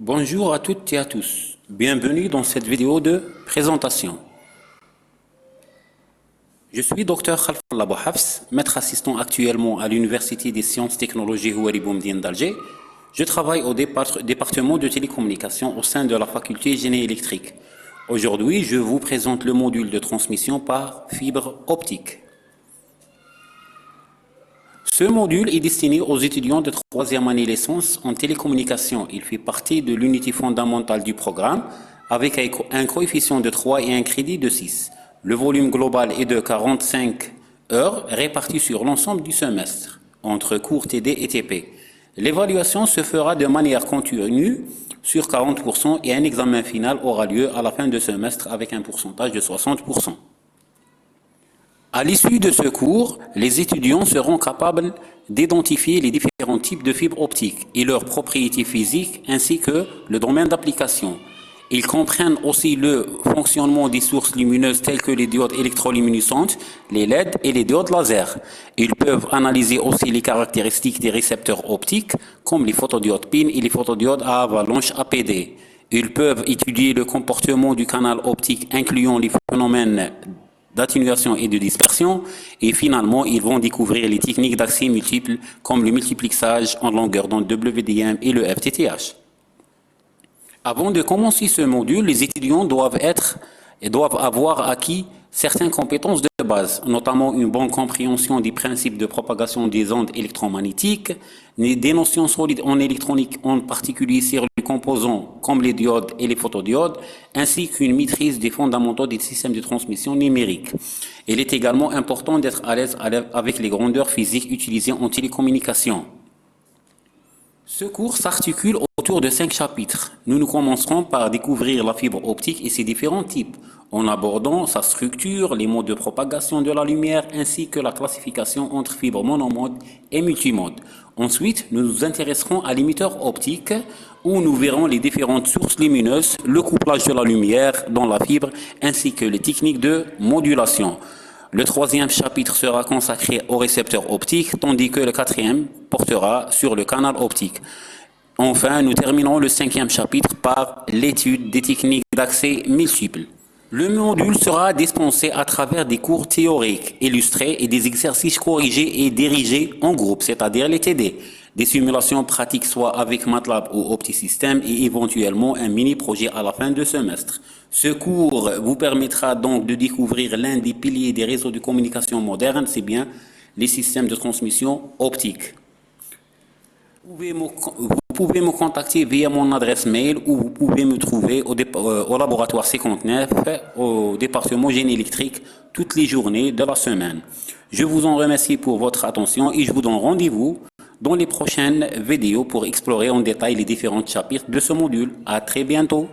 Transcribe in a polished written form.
Bonjour à toutes et à tous. Bienvenue dans cette vidéo de présentation. Je suis Dr Khalfallah Bouhafs, maître assistant actuellement à l'Université des sciences et technologies Houari Boumediene d'Alger. Je travaille au département de télécommunications au sein de la faculté génie électrique. Aujourd'hui, je vous présente le module de transmission par fibre optique. Ce module est destiné aux étudiants de troisième année licence en télécommunications. Il fait partie de l'unité fondamentale du programme avec un coefficient de 3 et un crédit de 6. Le volume global est de 45 heures réparties sur l'ensemble du semestre entre cours TD et TP. L'évaluation se fera de manière continue sur 40% et un examen final aura lieu à la fin de semestre avec un pourcentage de 60%. À l'issue de ce cours, les étudiants seront capables d'identifier les différents types de fibres optiques et leurs propriétés physiques ainsi que le domaine d'application. Ils comprennent aussi le fonctionnement des sources lumineuses telles que les diodes électroluminescentes, les LED et les diodes laser. Ils peuvent analyser aussi les caractéristiques des récepteurs optiques comme les photodiodes PIN et les photodiodes à avalanche APD. Ils peuvent étudier le comportement du canal optique incluant les phénomènes d'atténuation et de dispersion, et finalement, ils vont découvrir les techniques d'accès multiples comme le multiplexage en longueur d'onde WDM et le FTTH. Avant de commencer ce module, les étudiants doivent avoir acquis certaines compétences de base, notamment une bonne compréhension des principes de propagation des ondes électromagnétiques, des notions solides en électronique, en particulier sur les composants comme les diodes et les photodiodes, ainsi qu'une maîtrise des fondamentaux des systèmes de transmission numérique. Il est également important d'être à l'aise avec les grandeurs physiques utilisées en télécommunication. Ce cours s'articule autour de 5 chapitres. Nous commencerons par découvrir la fibre optique et ses différents types, en abordant sa structure, les modes de propagation de la lumière, ainsi que la classification entre fibres monomode et multimode. Ensuite, nous nous intéresserons à l'émetteur optique, où nous verrons les différentes sources lumineuses, le couplage de la lumière dans la fibre, ainsi que les techniques de modulation. Le troisième chapitre sera consacré aux récepteurs optiques, tandis que le quatrième portera sur le canal optique. Enfin, nous terminerons le cinquième chapitre par l'étude des techniques d'accès multiples. Le module sera dispensé à travers des cours théoriques, illustrés et des exercices corrigés et dirigés en groupe, c'est-à-dire les TD. Des simulations pratiques soit avec MATLAB ou OptiSystem et éventuellement un mini-projet à la fin de semestre. Ce cours vous permettra donc de découvrir l'un des piliers des réseaux de communication modernes, c'est bien les systèmes de transmission optique. Vous pouvez me contacter via mon adresse mail ou vous pouvez me trouver au laboratoire 59 au département génie électrique toutes les journées de la semaine. Je vous en remercie pour votre attention et je vous donne rendez-vous dans les prochaines vidéos pour explorer en détail les différents chapitres de ce module. À très bientôt.